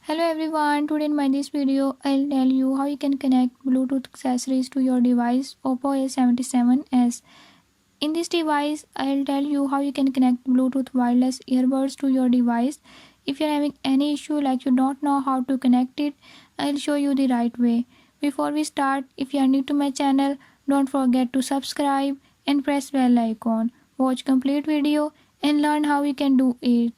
Hello everyone, today in this video I'll tell you how you can connect Bluetooth accessories to your device Oppo A77s. In this device I'll tell you how you can connect Bluetooth wireless earbuds to your device. If you're having any issue like you don't know how to connect it, I'll show you the right way. Before we start, if you are new to my channel, don't forget to subscribe and press bell icon. Watch complete video and learn how you can do it.